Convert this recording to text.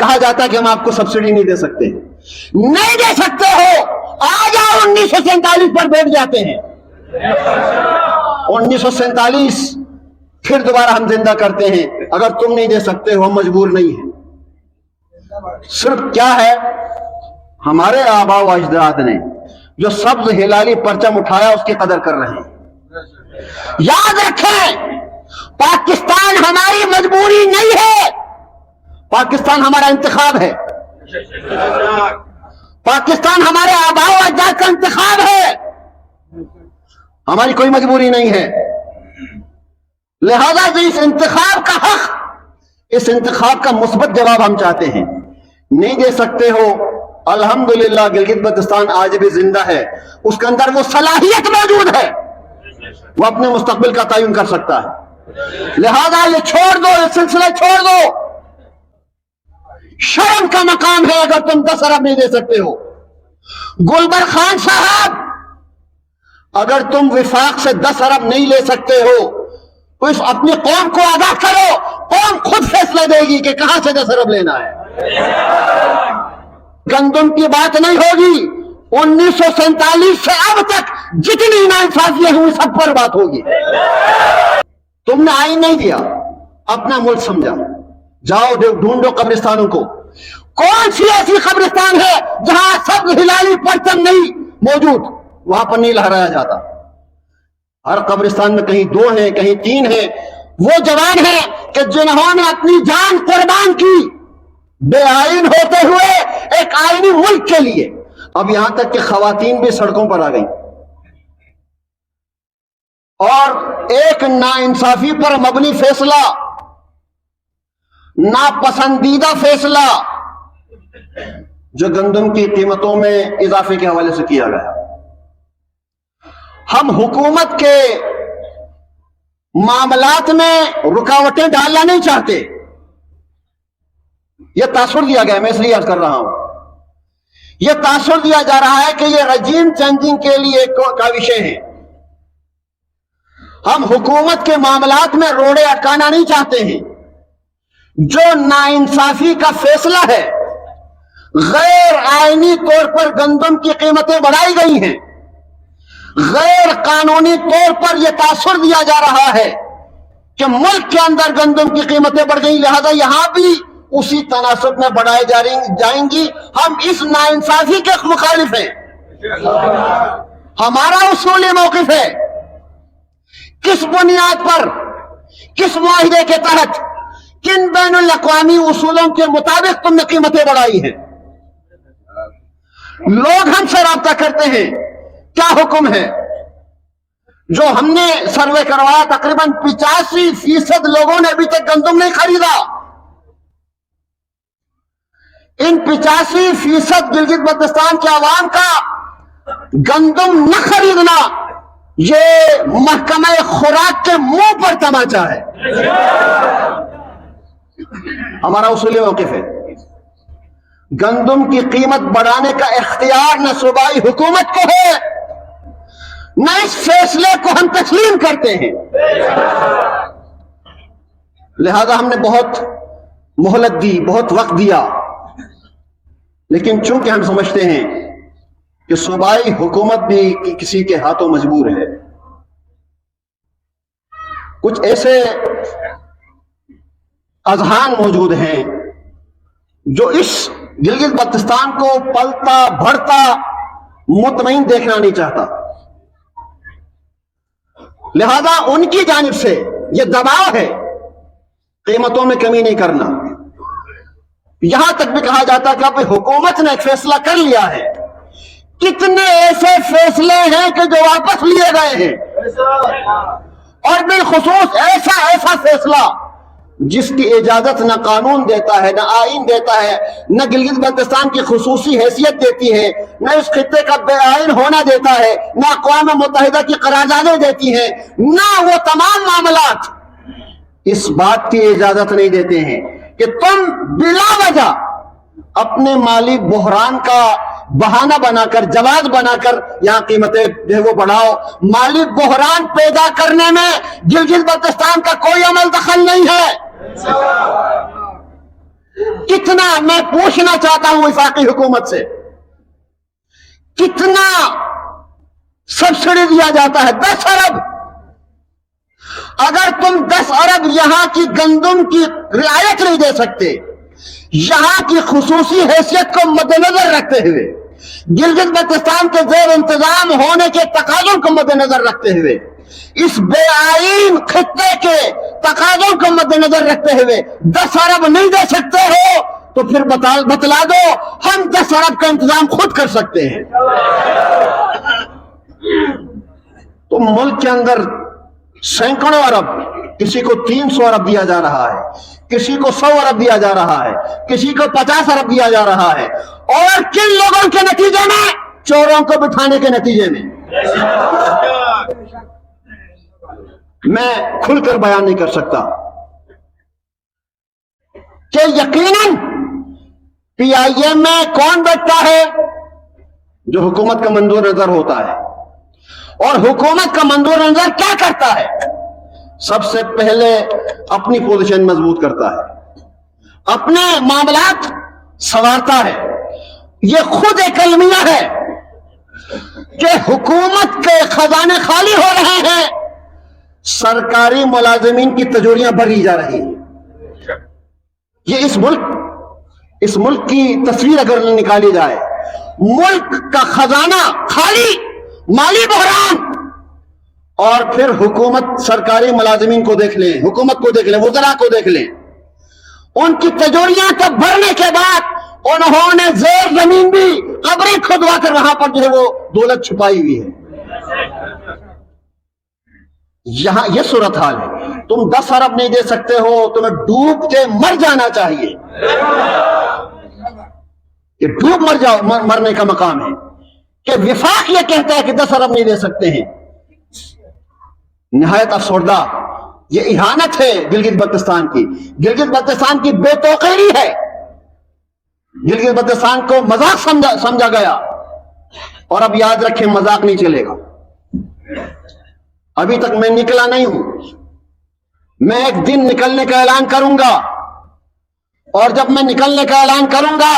कहा जाता कि हम आपको सब्सिडी नहीं दे सकते। नहीं दे सकते हो, आ जाओ 1947 पर बैठ जाते हैं। 1947 फिर दोबारा हम जिंदा करते हैं। अगर तुम नहीं दे सकते हो, हम मजबूर नहीं है। सिर्फ क्या है, हमारे आबा व अजदाद ने जो सब्ज हिलाली परचम उठाया उसकी कदर कर रहे हैं। याद रखें, पाकिस्तान हमारी मजबूरी नहीं है, पाकिस्तान हमारा इंतखाब है। पाकिस्तान हमारे आबा व अजदाद का इंतखाब है, हमारी कोई मजबूरी नहीं है। लिहाजा जो इस इंतखाब का हक, इस इंतखाब का मुस्बत जवाब हम चाहते हैं। नहीं दे सकते हो, अल्हम्दुलिल्लाह गिलगित बल्तिस्तान आज भी जिंदा है, उसके अंदर वो सलाहियत मौजूद है, वो अपने मुस्तकबिल का तयन कर सकता है। लिहाजा ये छोड़ दो, ये सिलसिला छोड़ दो। शर्म का मकाम है अगर तुम 10 अरब नहीं दे सकते हो। गुलबर खान साहब, अगर तुम विफाक से 10 अरब नहीं ले सकते हो तो इस अपनी कौम को आगाह करो, कौम खुद फैसला देगी कि कहां से 10 अरब लेना है। गंदम की बात नहीं होगी, 1947 से अब तक जितनी नाइंसाफियां हुई सब पर बात होगी। तुमने आइन नहीं दिया, अपना मुल्क समझा, जाओ ढूंढो कब्रिस्तानों को। कौन सी ऐसी कब्रिस्तान है जहां सब हिलाली परचम नहीं मौजूद, वहां पर नहीं लहराया जाता। हर कब्रिस्तान में कहीं 2 हैं, कहीं 3 हैं। वो जवान हैं कि जिन्होंने अपनी जान कुर्बान की बेआइन होते हुए एक आईनी मुल्क के लिए। अब यहां तक कि खवातीन भी सड़कों पर आ गई और एक नाइंसाफी पर मबनी फैसला, नापसंदीदा फैसला जो गंदम की कीमतों में इजाफे के हवाले से किया गया। हम हुकूमत के मामलात में रुकावटें डालना नहीं चाहते, यह तासुर दिया गया, मैं इसलिए अर्ज कर रहा हूं। यह तासुर दिया जा रहा है कि यह रजीम चेंजिंग के लिए का विषय है। हम हुकूमत के मामलात में रोड़े अटकाना नहीं चाहते हैं। जो नाइंसाफी का फैसला है, गैर आईनी तौर पर गंदम की कीमतें बढ़ाई गई हैं, गैर कानूनी तौर पर यह तासुर दिया जा रहा है कि मुल्क के अंदर गंदम की कीमतें बढ़ गई, लिहाजा यहां भी उसी तनासब में बढ़ाई जाएंगी। हम इस नाइंसाफी के मुखालिफ हैं। हमारा उसूली मौकिफ है, किस बुनियाद पर, किस मुआहिदे के तहत, किन बैनुल अक़वामी उसूलों के मुताबिक तुमने कीमतें बढ़ाई हैं। लोग हमसे राब्ता करते हैं, क्या हुक्म है। जो हमने सर्वे करवाया, तकरीबन 85% लोगों ने अभी तक गंदम नहीं खरीदा। इन 85% गिलगित बल्तिस्तान के अवाम का गंदम न खरीदना ये महकमा खुराक के मुंह पर तमाचा है। हमारा उसूली मौक़िफ़ है, गंदम की कीमत बढ़ाने का इख्तियार न सूबाई हुकूमत को है, न इस फैसले को हम तस्लीम करते हैं। लिहाजा हमने बहुत मोहलत दी, बहुत वक्त दिया, लेकिन चूंकि हम समझते हैं कि सूबाई हुकूमत भी किसी के हाथों मजबूर है। कुछ ऐसे अजहान मौजूद हैं जो इस गिलगित बल्तिस्तान को पलता बढ़ता मुतमईन देखना नहीं चाहता। लिहाजा उनकी जानिब से यह दबाव है कीमतों में कमी नहीं करना। यहां तक भी कहा जाता है कि अब हुकूमत ने एक फैसला कर लिया है। कितने ऐसे फैसले हैं कि जो वापस लिए गए हैं, और बिलखुसूस ऐसा फैसला जिसकी इजाजत न कानून देता है, न आइन देता है, न गिलगित बल्तिस्तान की खुसूसी हैसियत देती है, न इस खित्ते का बेआइन होना देता है, न अक़वाम मुत्तहिदा की करारदादें देती हैं, न वो तमाम मामलात इस बात की इजाजत नहीं देते हैं कि तुम बिला वजह अपने माली बहरान का बहाना बनाकर, जवाब बनाकर यहां कीमतें जो है वो बढ़ाओ। माली बहरान पैदा करने में गिलगित बल्तिस्तान का कोई अमल दखल नहीं है। कितना, मैं पूछना चाहता हूं वफाकी हुकूमत से, कितना सब्सिडी दिया जाता है? 10 अरब। अगर तुम 10 अरब यहां की गंदम की रियायत नहीं दे सकते, यहां की खुसूसी हैसियत को मद्देनजर रखते हुए, गिलगित बल्तिस्तान के जेर इंतजाम होने के तकाजों को मद्देनजर रखते हुए, इस बेआईन खित्ते के तकाजों को मद्देनजर रखते हुए 10 अरब नहीं दे सकते हो, तो फिर बतला दो, हम 10 अरब का इंतजाम खुद कर सकते हैं। तो मुल्क के अंदर सैकड़ों अरब, किसी को 300 अरब दिया जा रहा है, किसी को 100 अरब दिया जा रहा है, किसी को 50 अरब दिया जा रहा है, और किन लोगों के नतीजे में? चोरों को बिठाने के नतीजे में। मैं खुलकर बयान नहीं कर सकता कि यकीनन PIM में कौन बैठता है? जो हुकूमत का मंजूर नजर होता है। और हुकूमत का मंजूर नजर क्या करता है? सबसे पहले अपनी पोजीशन मजबूत करता है, अपने मामलात संवारता है। यह खुद एक अलमिया है कि हुकूमत के खजाने खाली हो रहे हैं, सरकारी मुलाजिमीन की तिजोरियां भरी जा रही हैं। ये इस मुल्क की तस्वीर अगर निकाली जाए, मुल्क का खजाना खाली, माली बहरान, और फिर हुकूमत सरकारी मुलाजिमीन को देख लें, हुकूमत को देख लें, वज़रा को देख लें, उनकी तिजोरियां तो भरने के बाद उन्होंने जेर जमीन भी कब्रें खुदवा कर वहां पर जो है वो दौलत छुपाई हुई है। यहां यह सूरत हाल है। तुम 10 अरब नहीं दे सकते हो, तुम्हें डूब के मर जाना चाहिए। ये डूब मर जाओ, मरने का मकाम है कि विफाक यह कहता है कि 10 अरब नहीं दे सकते हैं। निहायत अफसरदा, यह इहानत है गिलगित बल्तिस्तान की। गिलगित बल्तिस्तान की बेतौकीरी है। गिलगित बल्तिस्तान को मजाक समझा गया, और अब याद रखें, मजाक नहीं चलेगा। अभी तक मैं निकला नहीं हूं। मैं एक दिन निकलने का ऐलान करूंगा, और जब मैं निकलने का ऐलान करूंगा